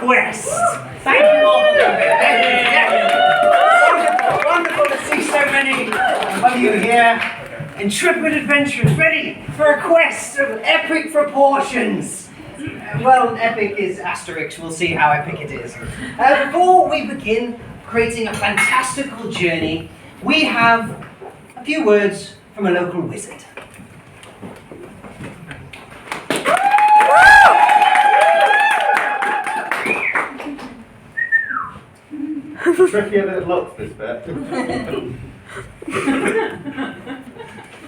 quest. Thank you all for coming. Wonderful, wonderful to see so many of you here. Intrepid adventurers ready for a quest of epic proportions. Well, epic is asterisk. We'll see how epic it is. Before we begin creating a fantastical journey, we have a few words from a local wizard. Trickier than it looks, this bit.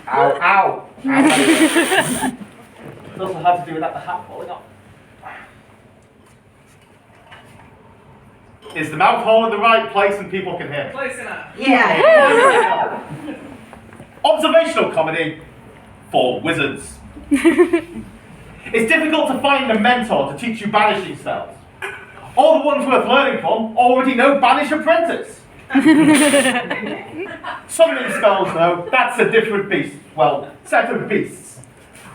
Ow, ow! It also had to do with that, the hat falling off. Is the mouth hole in the right place and people can hear? Close enough. Yeah. Observational comedy for wizards. It's difficult to find a mentor to teach you banishing spells. All the ones worth learning from already know Banish Apprentice. Summoning spells, though, that's a different beast. Well, set of beasts.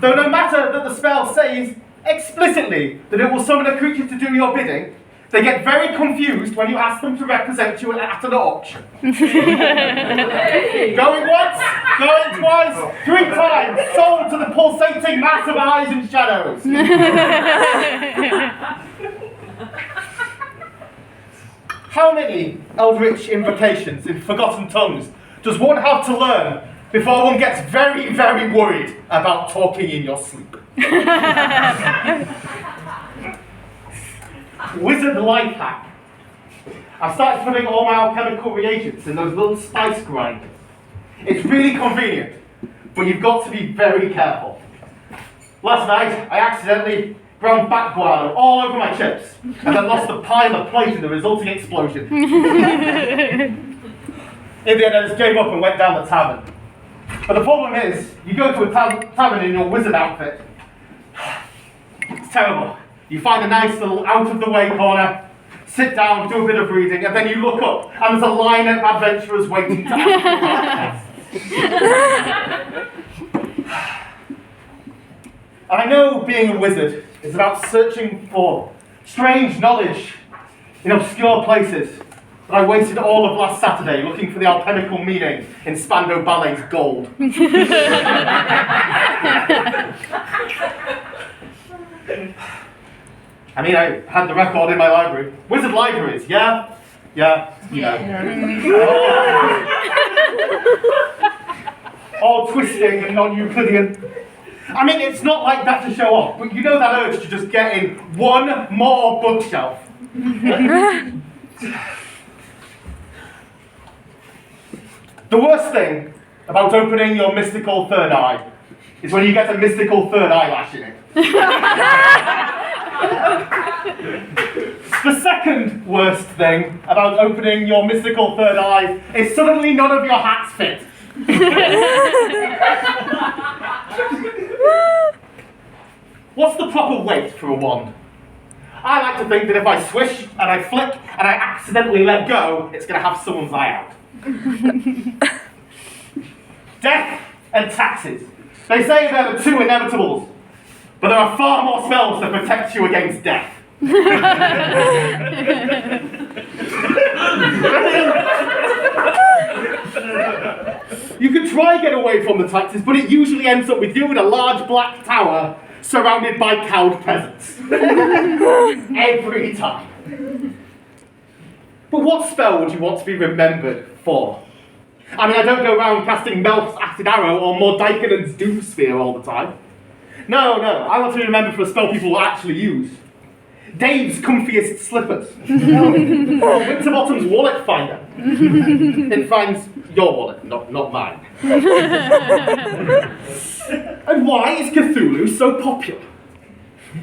Though no matter that the spell says explicitly that it will summon a creature to do your bidding, they get very confused when you ask them to represent you at an auction. Going once, going twice, 3 times, sold to the pulsating mass of eyes and shadows. How many eldritch invocations in forgotten tongues does one have to learn before one gets very, very worried about talking in your sleep? Wizard life hack. I started putting all my alchemical reagents in those little spice grinders. It's really convenient, but you've got to be very careful. Last night, I accidentally ground bat guano all over my chips, and then lost a pile of plate in the resulting explosion. In the end, I just gave up and went down the tavern. But the problem is, you go to a tavern in your wizard outfit. It's terrible. You find a nice little out-of-the-way corner, sit down, do a bit of reading, and then you look up, and there's a line of adventurers waiting to ask you. I know being a wizard is about searching for strange knowledge in obscure places, but I wasted all of last Saturday looking for the alchemical meaning in Spandau Ballet's gold. I mean, I had the record in my library. Wizard libraries, yeah? Yeah. All twisting and non-Euclidean. I mean, it's not like that to show off, but you know that urge to just get in one more bookshelf. The worst thing about opening your mystical third eye is when you get a mystical third eyelash in it. The second worst thing about opening your mystical third eye is suddenly none of your hats fit. What's the proper weight for a wand? I like to think that if I swish and I flick and I accidentally let go, it's going to have someone's eye out. Death and taxes. They say they're the two inevitables, but there are far more spells that protect you against death. You can try and get away from the taxes, but it usually ends up with you in a large black tower surrounded by cowed peasants. Every time. But what spell would you want to be remembered for? I mean, I don't go around casting Melf's Acid Arrow or Mordaikanen's Doom Sphere all the time. No, I want to be remembered for a spell people will actually use. Dave's Comfiest Slippers. Or Winterbottom's Wallet Finder. It finds your wallet, not mine. And why is Cthulhu so popular?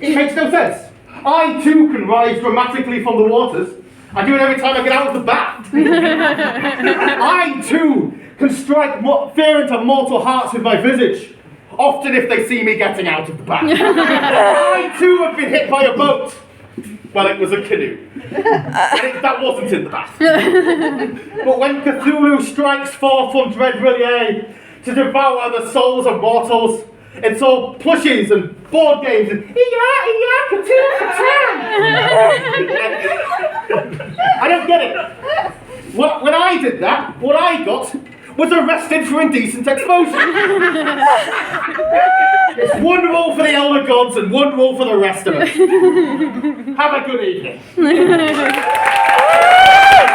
It makes no sense. I too can rise dramatically from the waters. I do it every time I get out of the bath. I too can strike fear into mortal hearts with my visage, often if they see me getting out of the bath. I too have been hit by a boat. Well, it was a canoe. That wasn't in the bath. But when Cthulhu strikes forth from Dreadvilliers to devour the souls of mortals, it's all plushies and board games and Cthulhu. And get it. When I did that, what I got was arrested for indecent exposure. It's one rule for the elder gods and one rule for the rest of us. Have a good evening.